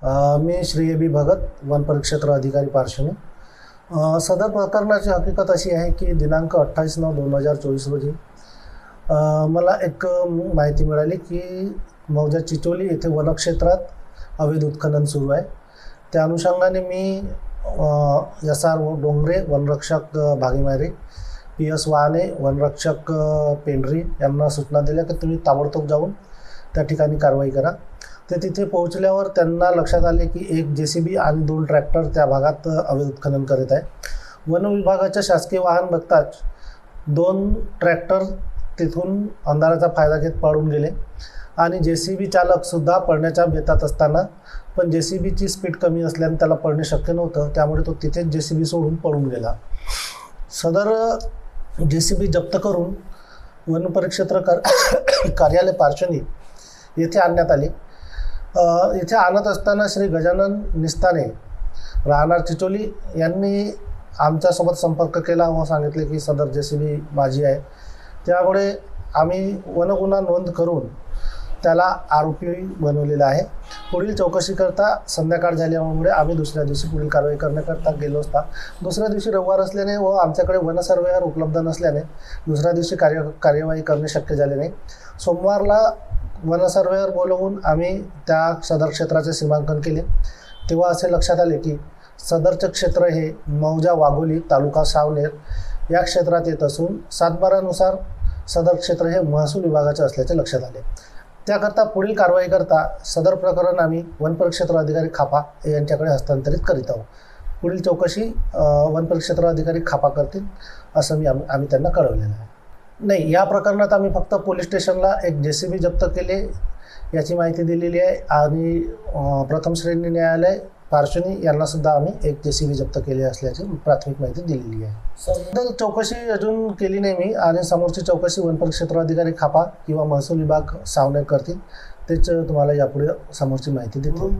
Me Shri A B Bhagat, वन परिक्षेत्र अधिकारी पार्श्वनी। सदर प्रकरणाची हकीकत अशी आहे की दिनांक 28/9/2024 रोजी मला एक माहिती मिळाली की मौजा चिचोली येथे वनक्षेत्रात अवैध उत्खनन सुरू आहे। त्या अनुषंगाने मी SR डोंगरे वनरक्षक भागीमारी, PS वाहने वनरक्षक पेंढरी यांना सूचना दिल्या की तुम्ही ताबडतोब जाऊन त्या ठिकाणी कारवाई करा। ते तिथे पोहोचल्यावर त्यांना लक्षात आले की एक JCB आणि 2 ट्रॅक्टर त्या भागात अवैध उत्खनन करत आहे। वन विभागाच्या शासकीय वाहन बघताच 2 ट्रॅक्टर तिथून अंधाराचा फायदा घेत पळून गेले आणि JCB चालकसुद्धा पळण्याच्या बेतात असताना, पण JCBची स्पीड कमी असल्याने त्याला पळणे शक्य नव्हतं, त्यामुळे तो तिथेच JCB सोडून पळून गेला। सदर JCB जप्त करून वन परिक्षेत्र कार्यालय पार्श्वनी येथे आणण्यात आले। येथे आणत असताना श्री गजानन निस्ताने राहणार चिचोली यांनी आमच्यासोबत संपर्क केला व सांगितले की सदर JCB माझी आहे। त्यामुळे आम्ही वनगुन्हा नोंद करून त्याला आरोपी बनवलेला आहे। पुढील चौकशीकरता संध्याकाळ झाल्यामुळे आम्ही दुसऱ्या दिवशी पुढील कारवाई करण्याकरता गेलो असता दुसऱ्या दिवशी रविवार असल्याने व आमच्याकडे वन सर्वेयर उपलब्ध नसल्याने दुसऱ्या दिवशी कार्यवाही करणे शक्य झाले नाही। सोमवारला वन सर्वेयर बोलवून आम्ही त्या सदर क्षेत्राचे सीमांकन केले, तेव्हा असे लक्षात आले की सदरचे क्षेत्र हे मौजा वाघोली तालुका सावनेर या क्षेत्रात येत असून 7/12 सदर क्षेत्र हे महसूल विभागाचे असल्याचे लक्षात आले। त्याकरता पुढील कारवाई करता सदर प्रकरण आम्ही वन परिक्षेत्र अधिकारी खापा यांच्याकडे हस्तांतरित करीत आहोत। पुढील चौकशी वन परिक्षेत्र अधिकारी खापा करतील असं आम्ही त्यांना कळवलेलं आहे। नाही, या प्रकरणात आम्ही फक्त पोलीस स्टेशनला एक JCB जप्त केले याची माहिती दिलेली आहे आणि प्रथम श्रेणी न्यायालय पार्श्वनी यांना सुद्धा आम्ही एक JCB जप्त केले असल्याची प्राथमिक माहिती दिलेली आहे। सदर चौकशी अजून केली नाही मी आणि समोरची चौकशी वन परिक्षेत्र अधिकारी खापा किंवा महसूल विभाग सावनेर करतील, तेच तुम्हाला यापुढे समोरची माहिती देतील।